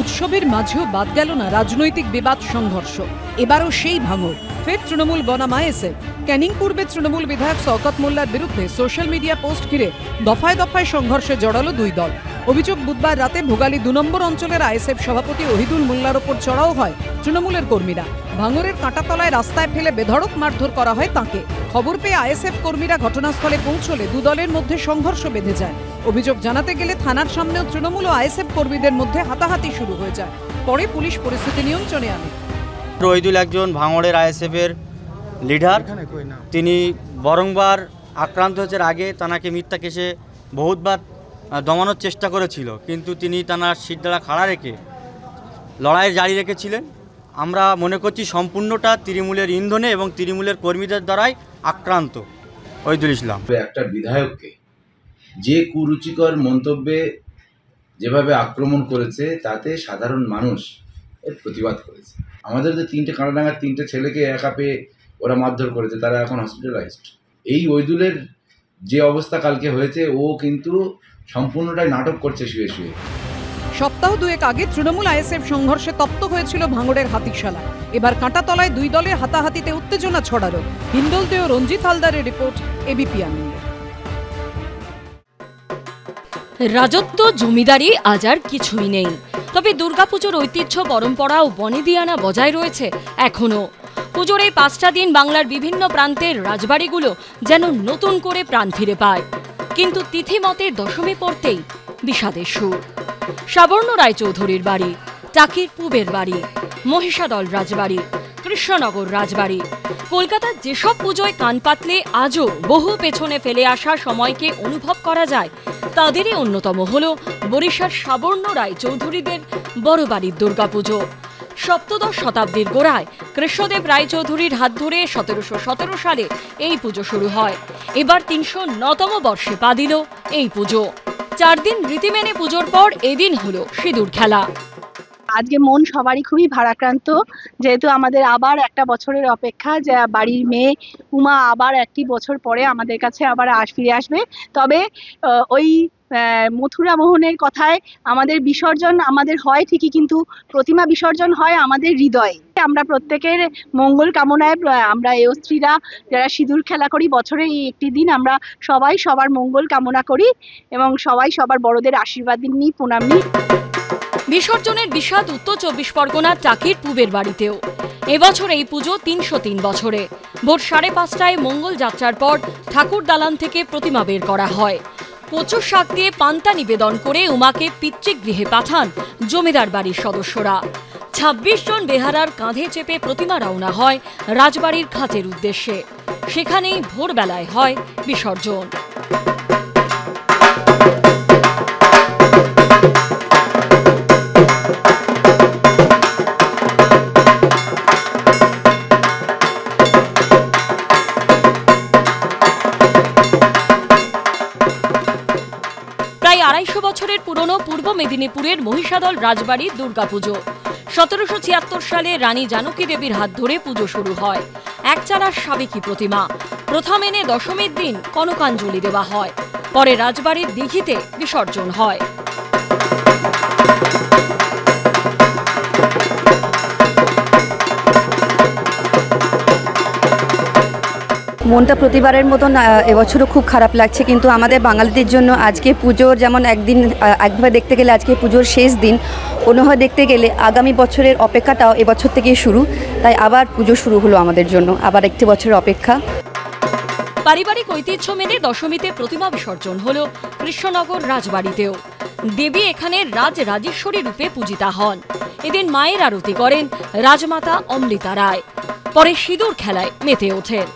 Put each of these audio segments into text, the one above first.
উৎসবের মাঝেও বাদ গেল না রাজনৈতিক বিবাদ সংঘর্ষ। এবারও সেই ভাঙর, ফের তৃণমূল বনাম আইএসএফ। ক্যানিং পূর্বে তৃণমূল বিধায়ক শওকত মোল্লার বিরুদ্ধে সোশ্যাল মিডিয়া পোস্ট ঘিরে দফায় দফায় সংঘর্ষে জড়ালো দুই দল। অভিযোগ, বুধবার রাতে ভোগালী 2 নম্বর অঞ্চলের আইএসএফ সভাপতি ওহিদুল মোল্লার ওপর চড়াও হয় তৃণমূলের কর্মীরা। ভাঙরের কাঁটাতলায় রাস্তায় ফেলে বেধড়ক মারধর করা হয় তাঁকে। খবর পেয়ে আইএসএফ কর্মীরা ঘটনাস্থলে পৌঁছলে দু দলের মধ্যে সংঘর্ষ বেঁধে যায়। অভিযোগ জানাতে গেলে থানার সামনেও তৃণমূল ও আইএসএফ কর্মীদের মধ্যে হাতাহাতি শুরু হয়ে যায়। পরে পুলিশ পরিস্থিতি নিয়ন্ত্রণে আনে। ওহিদুল একজন ভাঙড়ের আইএসএফের লিডার। তিনি বরংবার আক্রান্ত হয়েছে। আগে তানাকে মিথ্যা কেসে বহুতবার দমানোর চেষ্টা করেছিল, কিন্তু তিনি তানার শিরদাঁড়া খাড়া রেখে লড়াই জারি রেখেছিলেন। আমরা মনে করছি সম্পূর্ণটা তৃণমূলের ইন্ধনে এবং তৃণমূলের কর্মীদের দ্বারাই আক্রান্ত ওহিদুল ইসলাম। একটা বিধায়ককে যে কুরুচিকর মন্তব্যে যেভাবে আক্রমণ করেছে, তাতে সাধারণ মানুষ এর প্রতিবাদ করেছে। আমাদের যে 3টে কাঁটাডাঙ্গার 3টে ছেলেকে একা পেয়ে ওরা মারধর করেছে, তারা এখন হসপিটালাইজড। এই ওহিদুলের যে অবস্থা কালকে হয়েছে, ও কিন্তু সম্পূর্ণটাই নাটক করছে শুয়ে শুয়ে। সপ্তাহ 2 আগে তৃণমূল আইএসএফ সংঘর্ষে তপ্ত হয়েছিল ভাঙড়ের হাতিশালা। এবার কাঁটাতলায় দুই দলের হাতাহাতিতে উত্তেজনা ছড়ালো। হিন্দলদে ও রঞ্জিত হালদারের রিপোর্ট, এবিপি আনন্দ। রাজত্ব জমিদারি আজ আর কিছুই নেই, তবে দুর্গাপুজোর ঐতিহ্য, পরম্পরা ও বনেদিয়ানা বজায় রয়েছে এখনো। পুজোর এই 5টা দিন বাংলার বিভিন্ন প্রান্তের রাজবাড়িগুলো যেন নতুন করে প্রাণ ফিরে পায়। কিন্তু তিথি মতে দশমী পড়তেই বিষাদের সুর। সাবর্ণ রায়চৌধুরীর বাড়ি, টাকির পুবের বাড়ি, মহিষাদল রাজবাড়ি, কৃষ্ণনগর রাজবাড়ি, কলকাতার যেসব পুজোয় কান পাতলে আজও বহু পেছনে ফেলে আসা সময়কে অনুভব করা যায়, তাদেরই অন্যতম হল বরিশার সাবর্ণ রায়চৌধুরীদের বড় বাড়ির দুর্গাপুজো। 17শ শতাব্দীর গোড়ায় কৃষ্ণদেব রায়চৌধুরীর হাত ধরে 1717 সালে এই পুজো শুরু হয়। এবার 309তম বর্ষে পা দিল এই পুজো। 4 দিন রীতি মেনে পুজোর পর এদিন হলো সিঁদুর খেলা। আজকে মন সবারই খুবই ভারাক্রান্ত, যেহেতু আমাদের আবার একটা বছরের অপেক্ষা, যে বাড়ির মেয়ে উমা আবার 1 বছর পরে আমাদের কাছে আবার ফিরে আসবে। তবে ওই মথুরা মোহনের কথায় আমাদের বিসর্জন আমাদের হয় ঠিকই, কিন্তু প্রতিমা বিসর্জন হয় আমাদের হৃদয়ে। আমরা প্রত্যেকের মঙ্গল কামনায় আমরা এই স্ত্রীরা যারা সিঁদুর খেলা করি, বছরে এই একটি দিন আমরা সবাই সবার মঙ্গল কামনা করি এবং সবাই সবার বড়দের আশীর্বাদ নিই, প্রণাম নিই। বিসর্জনের বিষাদ উত্তর 24 পরগনার টাকির পুবের বাড়িতেও। এবছর এই পুজো 303 বছরে। ভোর 5:30টায় মঙ্গল যাত্রার পর ঠাকুর দালান থেকে প্রতিমা বের করা হয়। কচুর শাক দিয়ে পান্তা নিবেদন করে উমাকে পিতৃগৃহে পাঠান জমিদার বাড়ির সদস্যরা। 26 জন বেহারার কাঁধে চেপে প্রতিমা রওনা হয় রাজবাড়ির খাতের উদ্দেশ্যে। সেখানেই ভোরবেলায় হয় বিসর্জন। প্রায় 250 বছরের পুরনো পূর্ব মেদিনীপুরের মহিষাদল রাজবাড়ির দুর্গাপুজো। 1776 সালে রানী জানকী দেবীর হাত ধরে পুজো শুরু হয়। একচালার সাবেকি প্রতিমা। প্রথম এনে দশমীর দিন কনকাঞ্জলি দেওয়া হয়, পরে রাজবাড়ির দিঘিতে বিসর্জন হয়। মনটা প্রতিবারের মতন এবছরও খুব খারাপ লাগছে, কিন্তু আমাদের বাঙালিদের জন্য আজকে পুজোর যেমন একভাবে দেখতে গেলে আজকে পুজোর শেষ দিন, অন্যভাবে দেখতে গেলে আগামী বছরের অপেক্ষাটাও এবছর থেকেই শুরু। তাই আবার পুজো শুরু হলো আমাদের জন্য, আবার 1 বছরের অপেক্ষা। পারিবারিক ঐতিহ্য মেনে দশমীতে প্রতিমা বিসর্জন হলো কৃষ্ণনগর রাজবাড়িতেও। দেবী এখানে রাজরাজেশ্বরী রূপে পূজিতা হন। এদিন মায়ের আরতি করেন রাজমাতা অমৃতা রায়। পরে সিঁদুর খেলায় মেতে ওঠেন।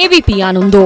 এবিপি আনন্দ।